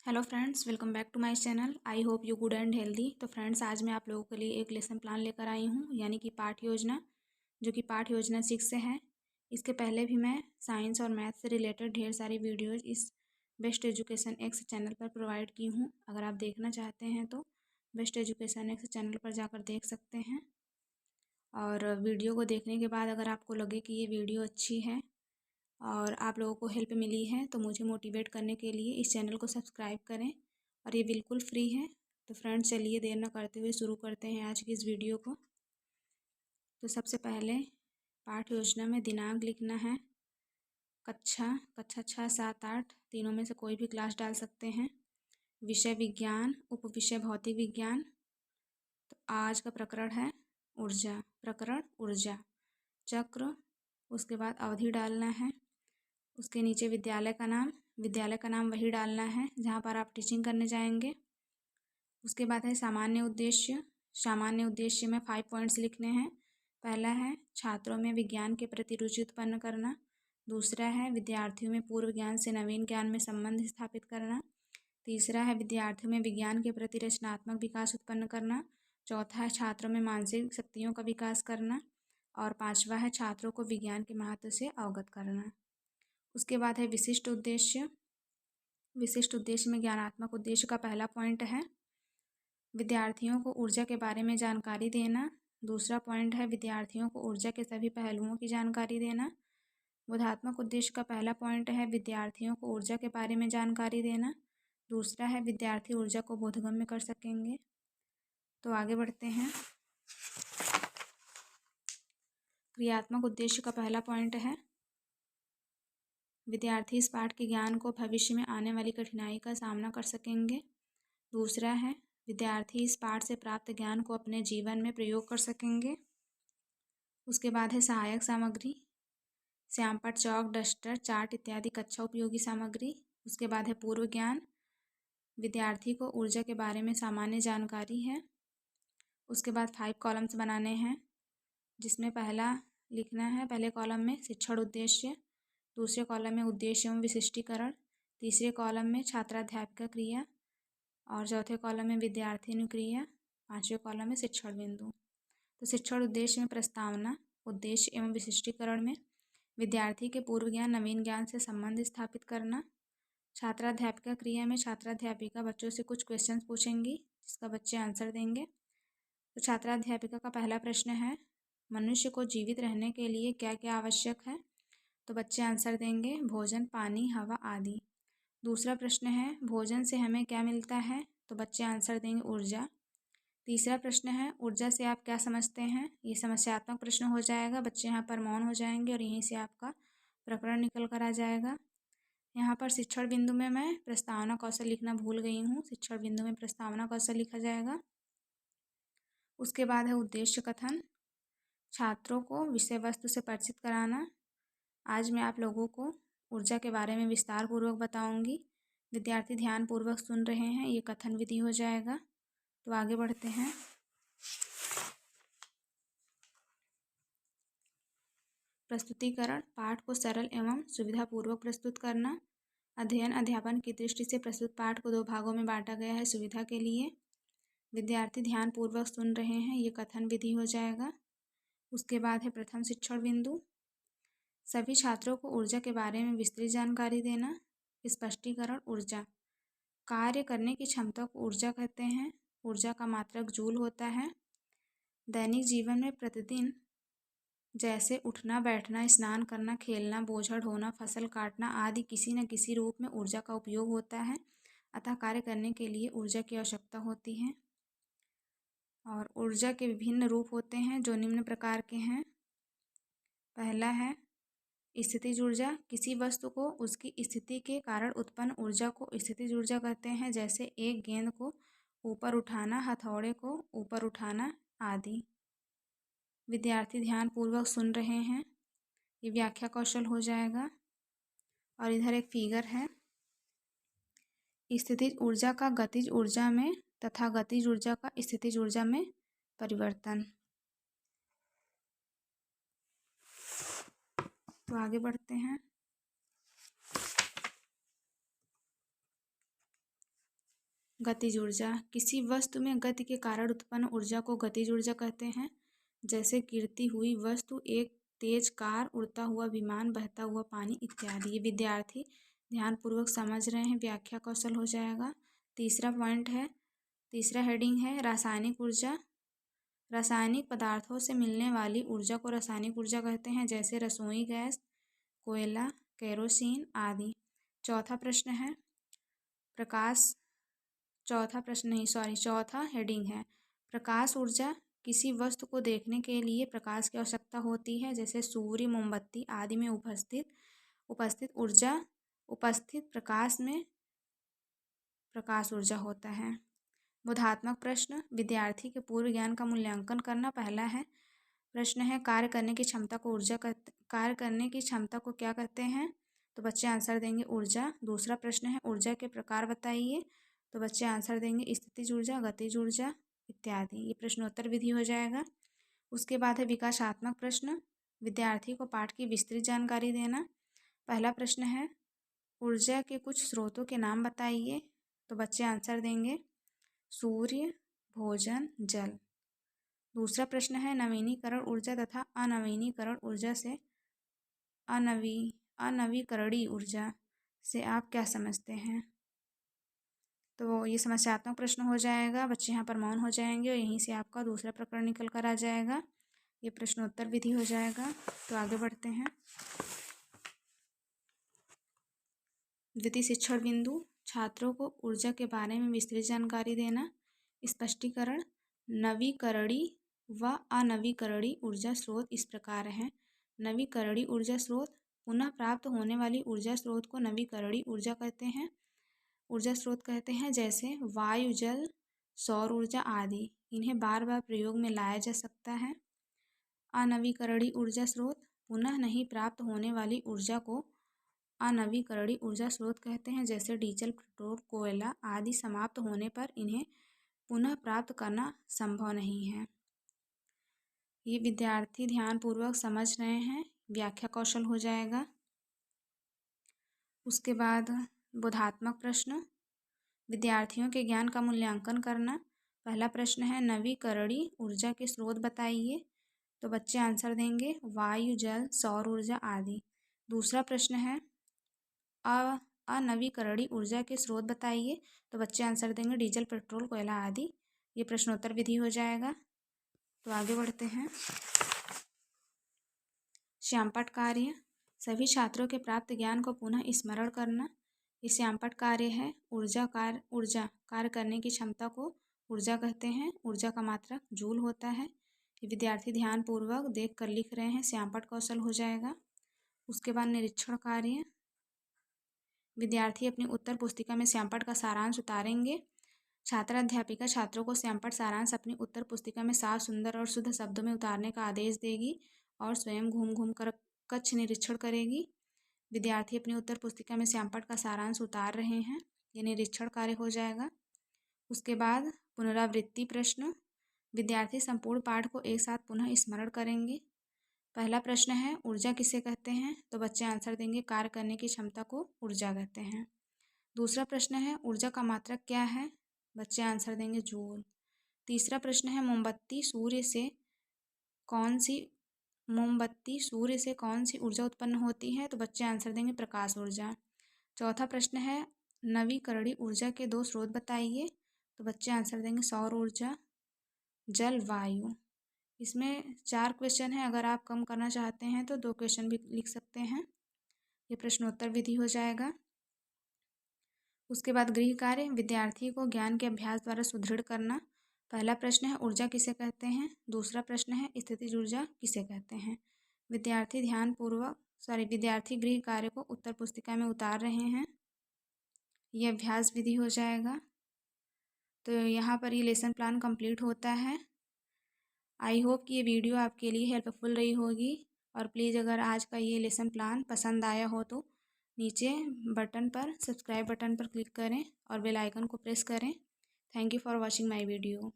Hello friends, welcome back to my channel. I hope you good and healthy. तो friends, आज मैं आप लोगों के लिए एक लेसन प्लान लेकर आई हूँ, यानी कि पाठ योजना, जो कि पाठ योजना 6 से है। इसके पहले भी मैं साइंस और मैथ से रिलेटेड ढेर सारी वीडियोज़ इस बेस्ट एजुकेशन एक्स चैनल पर प्रोवाइड की हूँ। अगर आप देखना चाहते हैं तो बेस्ट एजुकेशन एक्स चैनल पर जाकर देख सकते हैं। और वीडियो को देखने के बाद अगर आपको लगे कि ये वीडियो अच्छी है और आप लोगों को हेल्प मिली है, तो मुझे मोटिवेट करने के लिए इस चैनल को सब्सक्राइब करें, और ये बिल्कुल फ्री है। तो फ्रेंड्स, चलिए देर न करते हुए शुरू करते हैं आज की इस वीडियो को। तो सबसे पहले पाठ योजना में दिनांक लिखना है। कक्षा 6, 7, 8 तीनों में से कोई भी क्लास डाल सकते हैं। विषय विज्ञान, उप विषय भौतिक विज्ञान। तो आज का प्रकरण है ऊर्जा, प्रकरण ऊर्जा चक्र। उसके बाद अवधि डालना है। उसके नीचे विद्यालय का नाम वही डालना है जहाँ पर आप टीचिंग करने जाएंगे। उसके बाद है सामान्य उद्देश्य। सामान्य उद्देश्य में 5 पॉइंट्स लिखने हैं। पहला है छात्रों में विज्ञान के प्रति रुचि उत्पन्न करना। दूसरा है विद्यार्थियों में पूर्व ज्ञान से नवीन ज्ञान में संबंध स्थापित करना। तीसरा है विद्यार्थियों में विज्ञान के प्रति रचनात्मक विकास उत्पन्न करना। चौथा है छात्रों में मानसिक शक्तियों का विकास करना। और पांचवा है छात्रों को विज्ञान के महत्व से अवगत करना। उसके बाद है विशिष्ट उद्देश्य। विशिष्ट उद्देश्य में ज्ञानात्मक उद्देश्य का पहला पॉइंट है विद्यार्थियों को ऊर्जा के बारे में जानकारी देना। दूसरा पॉइंट है विद्यार्थियों को ऊर्जा के सभी पहलुओं की जानकारी देना। बोधात्मक उद्देश्य का पहला पॉइंट है विद्यार्थियों को ऊर्जा के बारे में जानकारी देना। दूसरा है विद्यार्थी ऊर्जा को बोधगम्य कर सकेंगे। तो आगे बढ़ते हैं। क्रियात्मक उद्देश्य का पहला पॉइंट है विद्यार्थी इस पाठ के ज्ञान को भविष्य में आने वाली कठिनाई का सामना कर सकेंगे। दूसरा है विद्यार्थी इस पाठ से प्राप्त ज्ञान को अपने जीवन में प्रयोग कर सकेंगे। उसके बाद है सहायक सामग्री, श्यामपट्ट, चौक, डस्टर, चार्ट इत्यादि कक्षा उपयोगी सामग्री। उसके बाद है पूर्व ज्ञान। विद्यार्थी को ऊर्जा के बारे में सामान्य जानकारी है। उसके बाद 5 कॉलम्स बनाने हैं, जिसमें पहला लिखना है, पहले कॉलम में शिक्षण उद्देश्य, दूसरे कॉलम में उद्देश्य एवं विशिष्टीकरण, तीसरे कॉलम में छात्राध्यापिका क्रिया, और चौथे कॉलम में विद्यार्थी अनुक्रिया, पांचवें कॉलम में शिक्षण बिंदु। तो शिक्षण उद्देश्य में प्रस्तावना, उद्देश्य एवं विशिष्टीकरण में विद्यार्थी के पूर्व ज्ञान नवीन ज्ञान से संबंध स्थापित करना। छात्राध्यापिका क्रिया में छात्राध्यापिका बच्चों से कुछ क्वेश्चन पूछेंगी, जिसका बच्चे आंसर देंगे। तो छात्राध्यापिका का पहला प्रश्न है मनुष्य को जीवित रहने के लिए क्या क्या आवश्यक है। तो बच्चे आंसर देंगे भोजन, पानी, हवा आदि। दूसरा प्रश्न है भोजन से हमें क्या मिलता है। तो बच्चे आंसर देंगे ऊर्जा। तीसरा प्रश्न है ऊर्जा से आप क्या समझते हैं। ये समस्यात्मक प्रश्न हो जाएगा। बच्चे यहाँ पर मौन हो जाएंगे और यहीं से आपका प्रकरण निकल कर आ जाएगा। यहाँ पर शिक्षण बिंदु में मैं प्रस्तावना कौशल लिखना भूल गई हूँ। शिक्षण बिंदु में प्रस्तावना कौशल लिखा जाएगा। उसके बाद है उद्देश्य कथन, छात्रों को विषय वस्तु से परिचित कराना। आज मैं आप लोगों को ऊर्जा के बारे में विस्तार पूर्वक बताऊंगी। विद्यार्थी ध्यान पूर्वक सुन रहे हैं, ये कथन विधि हो जाएगा। तो आगे बढ़ते हैं। प्रस्तुतिकरण, पाठ को सरल एवं सुविधापूर्वक प्रस्तुत करना। अध्ययन अध्यापन की दृष्टि से प्रस्तुत पाठ को 2 भागों में बांटा गया है सुविधा के लिए। विद्यार्थी ध्यान पूर्वक सुन रहे हैं, ये कथन विधि हो जाएगा। उसके बाद है प्रथम शिक्षण बिंदु, सभी छात्रों को ऊर्जा के बारे में विस्तृत जानकारी देना। स्पष्टीकरण, ऊर्जा, कार्य करने की क्षमता को ऊर्जा कहते हैं। ऊर्जा का मात्रक जूल होता है। दैनिक जीवन में प्रतिदिन जैसे उठना, बैठना, स्नान करना, खेलना, बोझड़ होना, फसल काटना आदि किसी न किसी रूप में ऊर्जा का उपयोग होता है, अतः कार्य करने के लिए ऊर्जा की आवश्यकता होती है। और ऊर्जा के विभिन्न रूप होते हैं जो निम्न प्रकार के हैं। पहला है स्थितिज ऊर्जा, किसी वस्तु को उसकी स्थिति के कारण उत्पन्न ऊर्जा को स्थितिज ऊर्जा कहते हैं, जैसे एक गेंद को ऊपर उठाना, हथौड़े को ऊपर उठाना आदि। विद्यार्थी ध्यान पूर्वक सुन रहे हैं, ये व्याख्या कौशल हो जाएगा। और इधर एक फिगर है, स्थितिज ऊर्जा का गतिज ऊर्जा में तथा गतिज ऊर्जा का स्थितिज ऊर्जा में परिवर्तन। तो आगे बढ़ते हैं। गतिज ऊर्जा, किसी वस्तु में गति के कारण उत्पन्न ऊर्जा को गतिज ऊर्जा कहते हैं। जैसे गिरती हुई वस्तु, एक तेज कार, उड़ता हुआ विमान, बहता हुआ पानी इत्यादि। ये विद्यार्थी ध्यानपूर्वक समझ रहे हैं, व्याख्या कौशल हो जाएगा। तीसरा पॉइंट है, तीसरा हेडिंग है रासायनिक ऊर्जा। रासायनिक पदार्थों से मिलने वाली ऊर्जा को रासायनिक ऊर्जा कहते हैं, जैसे रसोई गैस, कोयला, केरोसिन आदि। चौथा प्रश्न है प्रकाश, चौथा हेडिंग है प्रकाश ऊर्जा। किसी वस्तु को देखने के लिए प्रकाश की आवश्यकता होती है, जैसे सूर्य, मोमबत्ती आदि में उपस्थित ऊर्जा, उपस्थित प्रकाश में प्रकाश ऊर्जा होता है। बोधात्मक प्रश्न, विद्यार्थी के पूर्व ज्ञान का मूल्यांकन करना। पहला है प्रश्न है कार्य करने की क्षमता को क्या कहते हैं, तो बच्चे आंसर देंगे ऊर्जा। दूसरा प्रश्न है ऊर्जा के प्रकार बताइए, तो बच्चे आंसर देंगे स्थितिज ऊर्जा, गतिज ऊर्जा इत्यादि। ये प्रश्नोत्तर विधि हो जाएगा। उसके बाद है विकासात्मक प्रश्न, विद्यार्थी को पाठ की विस्तृत जानकारी देना। पहला प्रश्न है ऊर्जा के कुछ स्रोतों के नाम बताइए, तो बच्चे आंसर देंगे सूर्य, भोजन, जल। दूसरा प्रश्न है नवीनीकरण ऊर्जा तथा अनवीनीकरण ऊर्जा से अनवीकरणीय ऊर्जा से आप क्या समझते हैं, तो ये समस्यात्मक प्रश्न हो जाएगा। बच्चे यहाँ पर मौन हो जाएंगे और यहीं से आपका दूसरा प्रकरण निकल कर आ जाएगा। ये प्रश्नोत्तर विधि हो जाएगा। तो आगे बढ़ते हैं। द्वितीय शिक्षण बिंदु, छात्रों को ऊर्जा के बारे में विस्तृत जानकारी देना। स्पष्टीकरण, नवीकरणीय व अनवीकरणीय ऊर्जा स्रोत इस प्रकार हैं। नवीकरणीय ऊर्जा स्रोत, पुनः प्राप्त होने वाली ऊर्जा स्रोत को नवीकरणीय ऊर्जा स्रोत कहते हैं, जैसे वायु, जल, सौर ऊर्जा आदि। इन्हें बार बार प्रयोग में लाया जा सकता है। अनवीकरणीय ऊर्जा स्रोत, पुनः नहीं प्राप्त होने वाली ऊर्जा को अनवीकरणीय ऊर्जा स्रोत कहते हैं, जैसे डीजल, पेट्रोल, कोयला आदि समाप्त होने पर इन्हें पुनः प्राप्त करना संभव नहीं है। ये विद्यार्थी ध्यानपूर्वक समझ रहे हैं, व्याख्या कौशल हो जाएगा। उसके बाद बोधात्मक प्रश्न, विद्यार्थियों के ज्ञान का मूल्यांकन करना। पहला प्रश्न है नवीकरणीय ऊर्जा के स्रोत बताइए, तो बच्चे आंसर देंगे वायु, जल, सौर ऊर्जा आदि। दूसरा प्रश्न है अनवीकरणीय ऊर्जा के स्रोत बताइए, तो बच्चे आंसर देंगे डीजल, पेट्रोल, कोयला आदि। ये प्रश्नोत्तर विधि हो जाएगा। तो आगे बढ़ते हैं। श्यामपट्ट कार्य, सभी छात्रों के प्राप्त ज्ञान को पुनः स्मरण करना। ये श्यामपट्ट कार्य है। ऊर्जा कार्य करने की क्षमता को ऊर्जा कहते हैं। ऊर्जा का मात्रक जूल होता है। ये विद्यार्थी ध्यानपूर्वक देख कर लिख रहे हैं, श्यामपट्ट कौशल हो जाएगा। उसके बाद निरीक्षण कार्य, विद्यार्थी अपनी उत्तर पुस्तिका में श्यामपट्ट का सारांश उतारेंगे। छात्रा अध्यापिका छात्रों को श्यामपट्ट सारांश अपनी उत्तर पुस्तिका में साफ, सुंदर और शुद्ध शब्दों में उतारने का आदेश देगी और स्वयं घूम घूम कर कक्ष निरीक्षण करेगी। विद्यार्थी अपनी उत्तर पुस्तिका में श्यामपट्ट का सारांश उतार रहे हैं, ये निरीक्षण कार्य हो जाएगा। उसके बाद पुनरावृत्ति प्रश्न, विद्यार्थी संपूर्ण पाठ को एक साथ पुनः स्मरण करेंगे। पहला प्रश्न है ऊर्जा किसे कहते हैं, तो बच्चे आंसर देंगे कार्य करने की क्षमता को ऊर्जा कहते हैं। दूसरा प्रश्न है ऊर्जा का मात्रक क्या है, बच्चे आंसर देंगे जूल। तीसरा प्रश्न है मोमबत्ती सूर्य से कौन सी ऊर्जा उत्पन्न होती है, तो बच्चे आंसर देंगे प्रकाश ऊर्जा। चौथा प्रश्न है नवीकरणीय ऊर्जा के दो स्रोत बताइए, तो बच्चे आंसर देंगे सौर ऊर्जा, जल, वायु। इसमें 4 क्वेश्चन है, अगर आप कम करना चाहते हैं तो 2 क्वेश्चन भी लिख सकते हैं। ये प्रश्नोत्तर विधि हो जाएगा। उसके बाद गृह कार्य, विद्यार्थी को ज्ञान के अभ्यास द्वारा सुदृढ़ करना। पहला प्रश्न है ऊर्जा किसे कहते हैं, दूसरा प्रश्न है स्थितिज ऊर्जा किसे कहते हैं। विद्यार्थी गृह कार्य को उत्तर पुस्तिका में उतार रहे हैं, यह अभ्यास विधि हो जाएगा। तो यहाँ पर ये लेसन प्लान कंप्लीट होता है। आई होप कि ये वीडियो आपके लिए हेल्पफुल रही होगी, और प्लीज़ अगर आज का ये लेसन प्लान पसंद आया हो तो नीचे सब्सक्राइब बटन पर क्लिक करें और बेल आइकन को प्रेस करें। Thank you for watching my video.